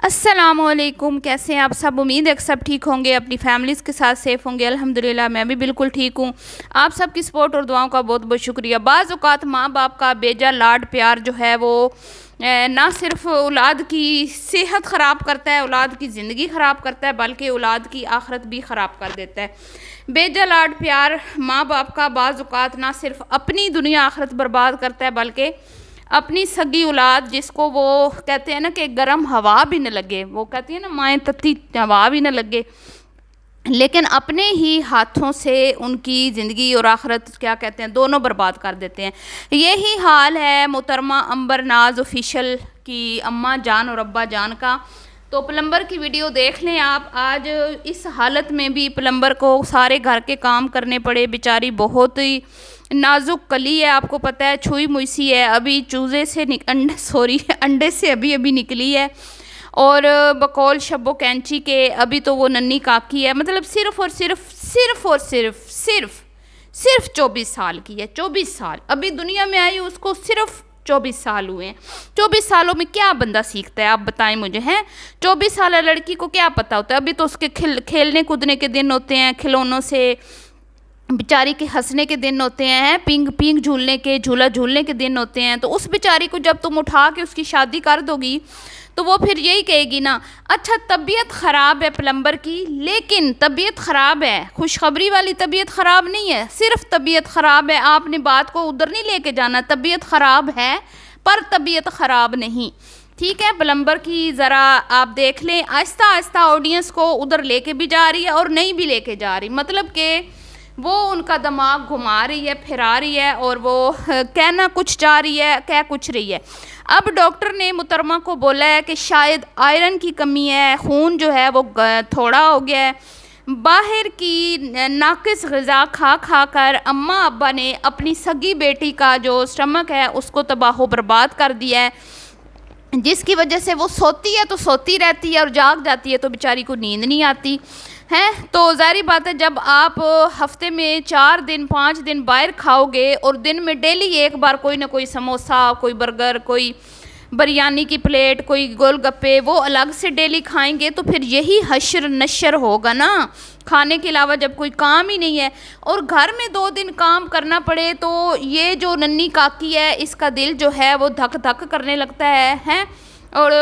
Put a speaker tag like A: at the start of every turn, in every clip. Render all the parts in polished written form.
A: السلام علیکم، کیسے ہیں آپ سب؟ امید ہے کہ سب ٹھیک ہوں گے، اپنی فیملیز کے ساتھ سیف ہوں گے۔ الحمدللہ میں بھی بالکل ٹھیک ہوں۔ آپ سب کی سپورٹ اور دعاؤں کا بہت بہت شکریہ۔ بعض اوقات ماں باپ کا بیجا لاڈ پیار جو ہے وہ نہ صرف اولاد کی صحت خراب کرتا ہے، اولاد کی زندگی خراب کرتا ہے، بلکہ اولاد کی آخرت بھی خراب کر دیتا ہے۔ بیجا لاڈ پیار ماں باپ کا بعض اوقات نہ صرف اپنی دنیا آخرت برباد کرتا ہے، بلکہ اپنی سگی اولاد، جس کو وہ کہتے ہیں نا کہ گرم ہوا بھی نہ لگے، وہ کہتی ہیں نا مائیں تتی ہوا بھی نہ لگے، لیکن اپنے ہی ہاتھوں سے ان کی زندگی اور آخرت کیا کہتے ہیں دونوں برباد کر دیتے ہیں۔ یہی حال ہے محترمہ عنبر ناز آفیشیل کی اماں جان اور ابا جان کا۔ تو پلمبر کی ویڈیو دیکھ لیں آپ۔ آج اس حالت میں بھی پلمبر کو سارے گھر کے کام کرنے پڑے، بیچاری بہت ہی نازک کلی ہے، آپ کو پتہ ہے، چھوئی موئی سی ہے، ابھی چوزے سے انڈے سے ابھی نکلی ہے، اور بقول شب و کینچی کے ابھی تو وہ ننی کاکی ہے، مطلب صرف 24 سال کی ہے۔ 24 سال ابھی دنیا میں آئی، اس کو صرف 24 سال ہوئے ہیں۔ 24 سالوں میں کیا بندہ سیکھتا ہے آپ بتائیں مجھے، ہیں 24 سالہ لڑکی کو کیا پتہ ہوتا ہے؟ ابھی تو اس کے کھیلنے کودنے کے دن ہوتے ہیں، کھلونوں سے بیچاری کے ہنسنے کے دن ہوتے ہیں، پینگ جھولنے کے، جھولا جھولنے کے دن ہوتے ہیں۔ تو اس بیچاری کو جب تم اٹھا کے اس کی شادی کر دو گی تو وہ پھر یہی کہے گی نا، اچھا طبیعت خراب ہے پلمبر کی، لیکن طبیعت خراب ہے، خوشخبری والی طبیعت خراب نہیں ہے، صرف طبیعت خراب ہے۔ آپ نے بات کو ادھر نہیں لے کے جانا، طبیعت خراب ہے پر طبیعت خراب نہیں، ٹھیک ہے؟ پلمبر کی ذرا آپ دیکھ لیں، آہستہ آہستہ آڈینس کو ادھر لے کے بھی جا رہی ہے اور نہیں بھی لے کے جا رہی، مطلب کہ وہ ان کا دماغ گھما رہی ہے، پھرا رہی ہے، اور وہ کہنا کچھ چاہ رہی ہے، کہہ کچھ رہی ہے۔ اب ڈاکٹر نے محترمہ کو بولا ہے کہ شاید آئرن کی کمی ہے، خون جو ہے وہ تھوڑا ہو گیا ہے۔ باہر کی ناقص غذا کھا کھا کر اماں ابا نے اپنی سگی بیٹی کا جو سٹمک ہے اس کو تباہ و برباد کر دیا ہے، جس کی وجہ سے وہ سوتی ہے تو سوتی رہتی ہے اور جاگ جاتی ہے تو بیچاری کو نیند نہیں آتی ہے۔ تو ظاہری بات ہے، جب آپ ہفتے میں 4 دن 5 دن باہر کھاؤ گے اور دن میں ڈیلی ایک بار کوئی نہ کوئی سموسہ، کوئی برگر، کوئی بریانی کی پلیٹ، کوئی گول گپے وہ الگ سے ڈیلی کھائیں گے تو پھر یہی حشر نشر ہوگا نا، کھانے کے علاوہ جب کوئی کام ہی نہیں ہے اور گھر میں 2 دن کام کرنا پڑے تو یہ جو ننی کاکی ہے اس کا دل جو ہے وہ دھک دھک کرنے لگتا ہے اور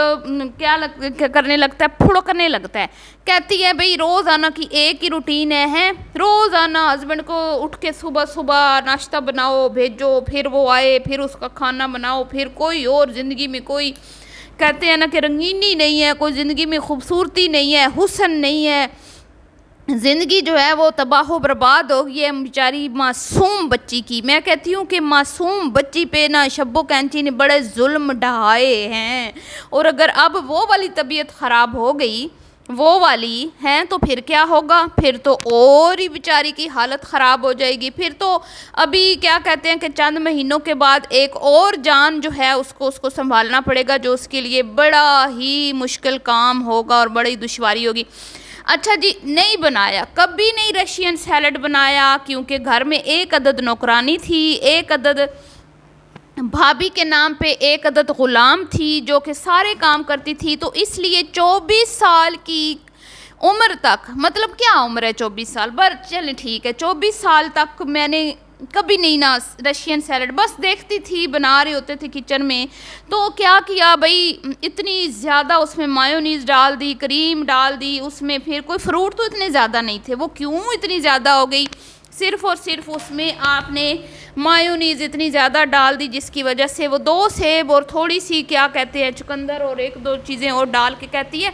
A: کیا کرنے لگتا ہے، پھڑکنے لگتا ہے۔ کہتی ہے بھئی روزانہ کی ایک ہی روٹین ہے، روزانہ ہسبینڈ کو اٹھ کے صبح ناشتہ بناؤ بھیجو، پھر وہ آئے، پھر اس کا کھانا بناؤ، پھر کوئی اور زندگی میں کوئی کہتے ہیں نا کہ رنگینی نہیں ہے، کوئی زندگی میں خوبصورتی نہیں ہے، حسن نہیں ہے، زندگی جو ہے وہ تباہ و برباد ہو گئی ہے بیچاری معصوم بچی کی۔ میں کہتی ہوں کہ معصوم بچی پہ نا شبو کینچی نے بڑے ظلم ڈھائے ہیں، اور اگر اب وہ والی طبیعت خراب ہو گئی، وہ والی ہیں، تو پھر کیا ہوگا؟ پھر تو اور ہی بیچاری کی حالت خراب ہو جائے گی۔ پھر تو ابھی کیا کہتے ہیں کہ چند مہینوں کے بعد ایک اور جان جو ہے اس کو سنبھالنا پڑے گا، جو اس کے لیے بڑا ہی مشکل کام ہوگا اور بڑی دشواری ہوگی۔ اچھا جی، نہیں بنایا، کبھی نہیں رشین سیلڈ بنایا، کیونکہ گھر میں ایک عدد نوکرانی تھی، ایک عدد بھابھی کے نام پہ ایک عدد غلام تھی جو کہ سارے کام کرتی تھی، تو اس لیے 24 سال کی عمر تک، مطلب کیا عمر ہے 24 سال بر، چلیں ٹھیک ہے، 24 سال تک میں نے کبھی نہیں نا رشین سیلڈ، بس دیکھتی تھی بنا رہے ہوتے تھے کچن میں، تو کیا کیا بھئی اتنی زیادہ اس میں مایونیز ڈال دی، کریم ڈال دی، اس میں پھر کوئی فروٹ تو اتنے زیادہ نہیں تھے، وہ کیوں اتنی زیادہ ہو گئی؟ صرف اور صرف اس میں آپ نے مایونیز اتنی زیادہ ڈال دی جس کی وجہ سے وہ 2 سیب اور تھوڑی سی کیا کہتے ہیں چقندر اور 1-2 چیزیں اور ڈال کے کہتی ہے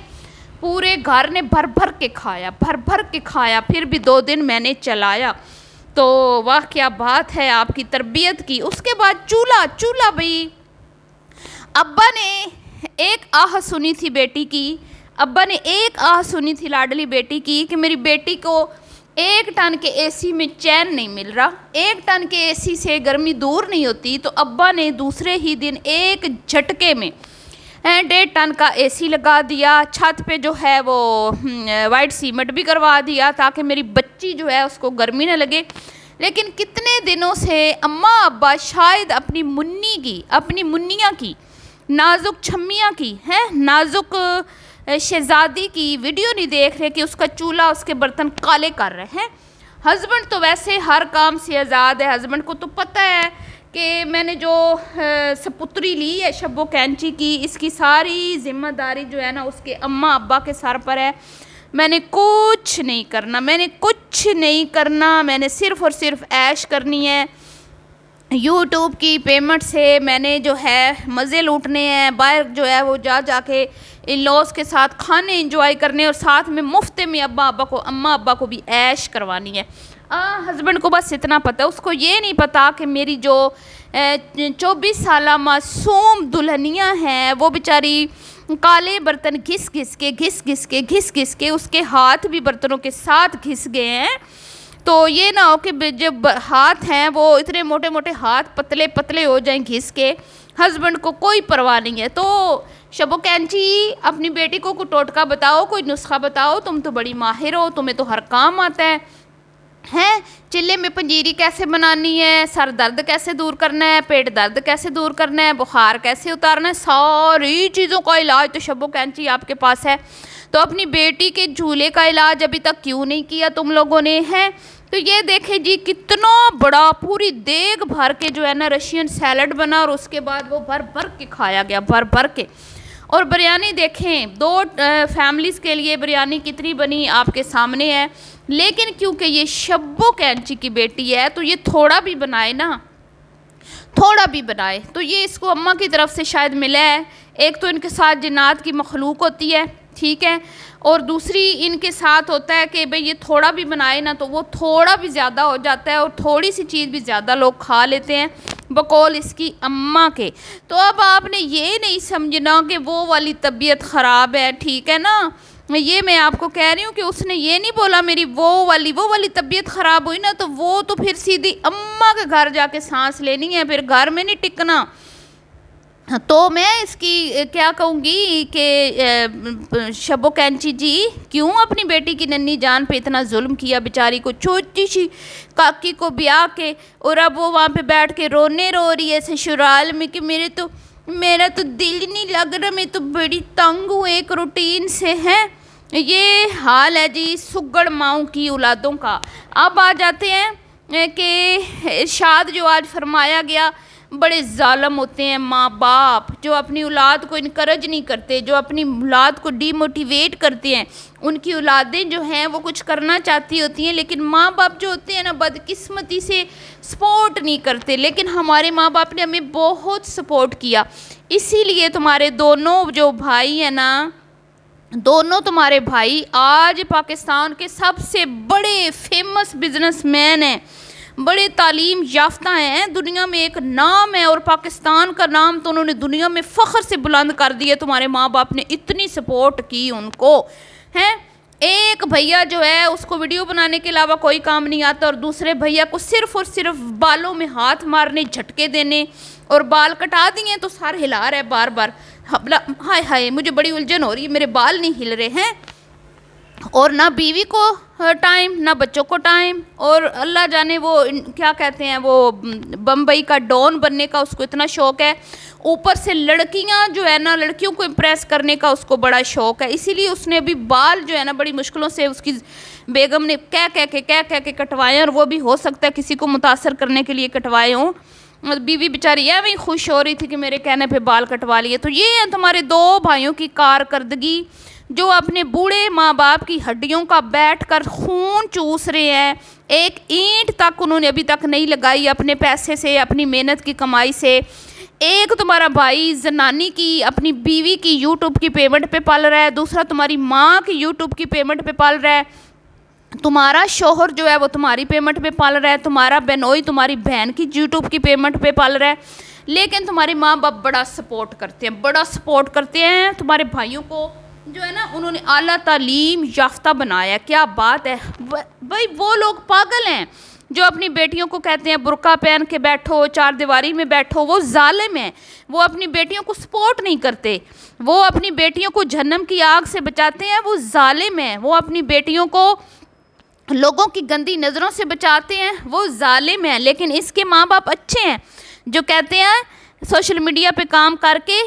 A: پورے گھر نے بھر بھر کے کھایا، پھر بھی 2 دن میں نے چلایا۔ تو واہ کیا بات ہے آپ کی تربیت کی۔ اس کے بعد چولہا بھئی ابا نے ایک آہ سنی تھی بیٹی کی، ابا نے ایک آہ سنی تھی لاڈلی بیٹی کی کہ میری بیٹی کو 1 ٹن کے اے سی میں چین نہیں مل رہا، 1 ٹن کے اے سی سے گرمی دور نہیں ہوتی، تو ابا نے دوسرے ہی دن ایک جھٹکے میں 1.5 ٹن کا اے سی لگا دیا، چھت پہ جو ہے وہ وائٹ سیمنٹ بھی کروا دیا تاکہ میری بچی جو ہے اس کو گرمی نہ لگے۔ لیکن کتنے دنوں سے اماں ابا شاید اپنی منی کی، اپنی منیاں کی، نازک چھمیاں کی، نازک شہزادی کی ویڈیو نہیں دیکھ رہے کہ اس کا چولہا اس کے برتن کالے کر رہے ہیں. ہسبینڈ تو ویسے ہر کام سے آزاد ہے. ہسبینڈ کو تو پتہ ہے کہ میں نے جو سپتری لی ہے شبو کینچی کی، اس کی ساری ذمہ داری جو ہے نا اس کے اماں ابا کے سر پر ہے. میں نے کچھ نہیں کرنا، میں نے صرف اور صرف عیش کرنی ہے. یوٹیوب کی پیمنٹ سے میں نے جو ہے مزے لوٹنے ہیں، باہر جو ہے وہ جا کے ان لاس کے ساتھ کھانے انجوائے کرنے، اور ساتھ میں مفت میں اماں ابا کو بھی عیش کروانی ہے. ہسبینڈ کو بس اتنا پتہ ہے، اس کو یہ نہیں پتہ کہ میری جو 24 سالہ معصوم دلہنیاں ہیں وہ بیچاری کالے برتن گھس گھس کے اس کے ہاتھ بھی برتنوں کے ساتھ گھس گئے ہیں. تو یہ نہ ہو کہ جب ہاتھ ہیں وہ اتنے موٹے موٹے ہاتھ پتلے ہو جائیں گھس کے. ہسبینڈ کو کوئی پرواہ نہیں ہے. تو شبو کینچی اپنی بیٹی کو کوئی ٹوٹکا بتاؤ، کوئی نسخہ بتاؤ، تم تو بڑی ماہر ہو، تمہیں تو ہر کام آتا ہے. چلے میں پنجیری کیسے بنانی ہے، سر درد کیسے دور کرنا ہے، پیٹ درد کیسے دور کرنا ہے، بخار کیسے اتارنا ہے، ساری چیزوں کا علاج تو شبو کینچی آپ کے پاس ہے. تو اپنی بیٹی کے جھولے کا علاج ابھی تک کیوں نہیں کیا تم لوگوں نے ہے؟ تو یہ دیکھیں جی کتنا بڑا پوری دیگ بھر کے جو ہے نا رشین سیلڈ بنا، اور اس کے بعد وہ بھر کے کھایا گیا، بھر کے. اور بریانی دیکھیں 2 فیملیز کے لیے بریانی کتنی بنی آپ کے سامنے ہے. لیکن کیونکہ یہ شبو کینچی کی بیٹی ہے تو یہ تھوڑا بھی بنائے تو یہ اس کو اماں کی طرف سے شاید ملا ہے. ایک تو ان کے ساتھ جنات کی مخلوق ہوتی ہے، ٹھیک ہے، اور دوسری ان کے ساتھ ہوتا ہے کہ بھئی یہ تھوڑا بھی بنائے نا تو وہ تھوڑا بھی زیادہ ہو جاتا ہے، اور تھوڑی سی چیز بھی زیادہ لوگ کھا لیتے ہیں بقول اس کی اماں کے. تو اب آپ نے یہ نہیں سمجھنا کہ وہ والی طبیعت خراب ہے، ٹھیک ہے نا. یہ میں آپ کو کہہ رہی ہوں کہ اس نے یہ نہیں بولا میری وہ والی طبیعت خراب ہوئی نا تو وہ تو پھر سیدھی اماں کے گھر جا کے سانس لینی ہے، پھر گھر میں نہیں ٹکنا. تو میں اس کی کیا کہوں گی کہ شبو کینچی جی کیوں اپنی بیٹی کی ننھی جان پہ اتنا ظلم کیا، بیچاری کو چھوٹی سی کاکی کو بیاہ کے، اور اب وہ وہاں پہ بیٹھ کے رو رہی ہے سسرال میں کہ میرا تو دل نہیں لگ رہا، میں تو بڑی تنگ ہوں ایک روٹین سے ہے. یہ حال ہے جی سگڑ ماؤں کی اولادوں کا. اب آ جاتے ہیں کہ ارشاد جو آج فرمایا گیا، بڑے ظالم ہوتے ہیں ماں باپ جو اپنی اولاد کو انکرج نہیں کرتے، جو اپنی اولاد کو ڈی موٹیویٹ کرتے ہیں. ان کی اولادیں جو ہیں وہ کچھ کرنا چاہتی ہوتی ہیں لیکن ماں باپ جو ہوتے ہیں نا بدقسمتی سے سپورٹ نہیں کرتے. لیکن ہمارے ماں باپ نے ہمیں بہت سپورٹ کیا، اسی لیے تمہارے دونوں جو بھائی ہیں نا، دونوں تمہارے بھائی آج پاکستان کے سب سے بڑے فیمس بزنس مین ہیں، بڑے تعلیم یافتہ ہیں، دنیا میں ایک نام ہے، اور پاکستان کا نام تو انہوں نے دنیا میں فخر سے بلند کر دیا. تمہارے ماں باپ نے اتنی سپورٹ کی ان کو ہیں. ایک بھیا جو ہے اس کو ویڈیو بنانے کے علاوہ کوئی کام نہیں آتا، اور دوسرے بھیا کو صرف اور صرف بالوں میں ہاتھ مارنے، جھٹکے دینے، اور بال کٹا دیے تو سر ہلا رہا ہے بار بار. ہائے مجھے بڑی الجھن ہو رہی ہے، میرے بال نہیں ہل رہے ہیں. اور نہ بیوی کو ٹائم، نہ بچوں کو ٹائم، اور اللہ جانے وہ کیا کہتے ہیں، وہ بمبئی کا ڈون بننے کا اس کو اتنا شوق ہے. اوپر سے لڑکیاں جو ہے نا، لڑکیوں کو امپریس کرنے کا اس کو بڑا شوق ہے. اسی لیے اس نے ابھی بال جو ہے نا بڑی مشکلوں سے اس کی بیگم نے کہہ کے کٹوائے، اور وہ بھی ہو سکتا ہے کسی کو متاثر کرنے کے لیے کٹوائے ہوں. بیوی بیچاری ہے وہی خوش ہو رہی تھی کہ میرے کہنے پہ بال کٹوا لیے. تو یہ ہے تمہارے 2 بھائیوں کی کارکردگی جو اپنے بوڑھے ماں باپ کی ہڈیوں کا بیٹھ کر خون چوس رہے ہیں. ایک اینٹ تک انہوں نے ابھی تک نہیں لگائی اپنے پیسے سے، اپنی محنت کی کمائی سے. ایک تمہارا بھائی زنانی کی اپنی بیوی کی یوٹیوب کی پیمنٹ پہ پال رہا ہے، دوسرا تمہاری ماں کی یوٹیوب کی پیمنٹ پہ پال رہا ہے. تمہارا شوہر جو ہے وہ تمہاری پیمنٹ پہ پال رہا ہے، تمہارا بہنوئی تمہاری بہن کی یوٹیوب کی پیمنٹ پہ پال رہا ہے. لیکن تمہارے ماں باپ بڑا سپورٹ کرتے ہیں تمہارے بھائیوں کو جو ہے نا، انہوں نے اعلیٰ تعلیم یافتہ بنایا. کیا بات ہے بھائی. وہ لوگ پاگل ہیں جو اپنی بیٹیوں کو کہتے ہیں برقع پہن کے بیٹھو، 4 دیواری میں بیٹھو. وہ ظالم ہیں، وہ اپنی بیٹیوں کو سپورٹ نہیں کرتے، وہ اپنی بیٹیوں کو جہنم کی آگ سے بچاتے ہیں. وہ ظالم ہیں، وہ اپنی بیٹیوں کو لوگوں کی گندی نظروں سے بچاتے ہیں. وہ ظالم ہیں. لیکن اس کے ماں باپ اچھے ہیں جو کہتے ہیں سوشل میڈیا پہ کام کر کے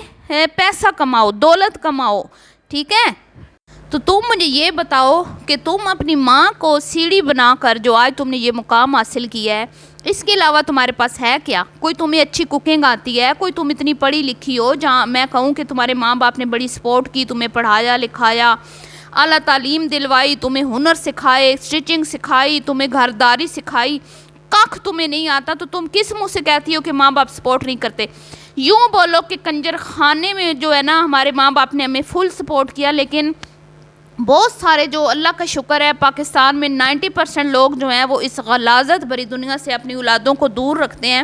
A: پیسہ کماؤ، دولت کماؤ، ٹھیک ہے؟ تو تم مجھے یہ بتاؤ کہ تم اپنی ماں کو سیڑھی بنا کر جو آج تم نے یہ مقام حاصل کیا ہے، اس کے علاوہ تمہارے پاس ہے کیا؟ کوئی تمہیں اچھی کوکنگ آتی ہے؟ کوئی تم اتنی پڑھی لکھی ہو جہاں میں کہوں کہ تمہارے ماں باپ نے بڑی سپورٹ کی، تمہیں پڑھایا لکھایا، اعلیٰ تعلیم دلوائی، تمہیں ہنر سکھائے، اسٹیچنگ سکھائی، تمہیں گھرداری سکھائی، کخ تمہیں نہیں آتا تو تم کس منہ سے کہتی ہو کہ ماں باپ سپورٹ نہیں کرتے؟ یوں بولو کہ کنجر خانے میں جو ہے نا ہمارے ماں باپ نے ہمیں فل سپورٹ کیا، لیکن بہت سارے جو اللہ کا شکر ہے پاکستان میں 90% لوگ جو ہیں وہ اس غلاظت بھری دنیا سے اپنی اولادوں کو دور رکھتے ہیں،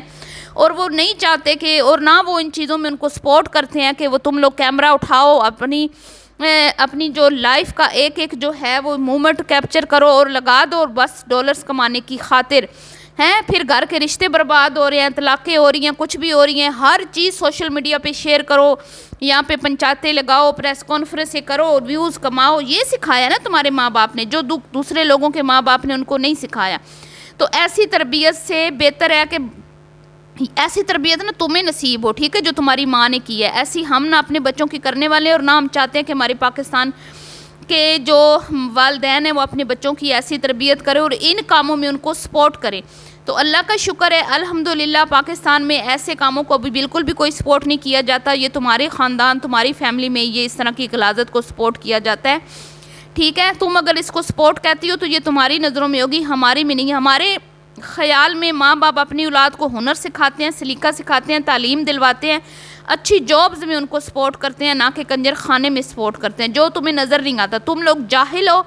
A: اور وہ نہیں چاہتے کہ، اور نہ وہ ان چیزوں میں ان کو سپورٹ کرتے ہیں کہ وہ تم لوگ کیمرہ اٹھاؤ، اپنی جو لائف کا ایک ایک جو ہے وہ مومنٹ کیپچر کرو اور لگا دو، اور بس ڈالرز کمانے کی خاطر ہیں، پھر گھر کے رشتے برباد ہو رہے ہیں، طلاقیں ہو رہی ہیں، کچھ بھی ہو رہی ہیں، ہر چیز سوشل میڈیا پہ شیئر کرو، یہاں پہ پنچایتیں لگاؤ، پریس کانفرنسیں کرو، ویوز کماؤ۔ یہ سکھایا نا تمہارے ماں باپ نے، جو دوسرے لوگوں کے ماں باپ نے ان کو نہیں سکھایا۔ تو ایسی تربیت سے بہتر ہے کہ ایسی تربیت نا تمہیں نصیب ہو، ٹھیک ہے، جو تمہاری ماں نے کی ہے، ایسی ہم نہ اپنے بچوں کی کرنے والے، اور نہ ہم چاہتے ہیں کہ ہمارے پاکستان کے جو والدین ہیں وہ اپنے بچوں کی ایسی تربیت کریں اور ان کاموں میں ان کو سپورٹ کریں۔ تو اللہ کا شکر ہے الحمدللہ پاکستان میں ایسے کاموں کو ابھی بالکل بھی کوئی سپورٹ نہیں کیا جاتا، یہ تمہارے خاندان تمہاری فیملی میں یہ اس طرح کی غلاظت کو سپورٹ کیا جاتا ہے، ٹھیک ہے؟ تم اگر اس کو سپورٹ کہتی ہو تو یہ تمہاری نظروں میں ہوگی، ہماری میں نہیں۔ ہمارے خیال میں ماں باپ اپنی اولاد کو ہنر سکھاتے ہیں، سلیقہ سکھاتے ہیں، تعلیم دلواتے ہیں، اچھی جابز میں ان کو سپورٹ کرتے ہیں، نہ کہ کنجر خانے میں سپورٹ کرتے ہیں، جو تمہیں نظر نہیں آتا۔ تم لوگ جاہل ہو،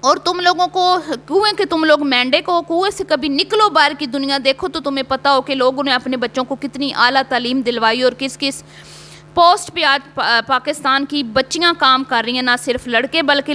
A: اور تم لوگوں کو کنویں کہ تم لوگ مینڈک ہو، کنویں سے کبھی نکلو باہر کی دنیا دیکھو تو تمہیں پتہ ہو کہ لوگوں نے اپنے بچوں کو کتنی اعلیٰ تعلیم دلوائی اور کس کس پوسٹ پہ آج پاکستان کی بچیاں کام کر رہی ہیں، نہ صرف لڑکے بلکہ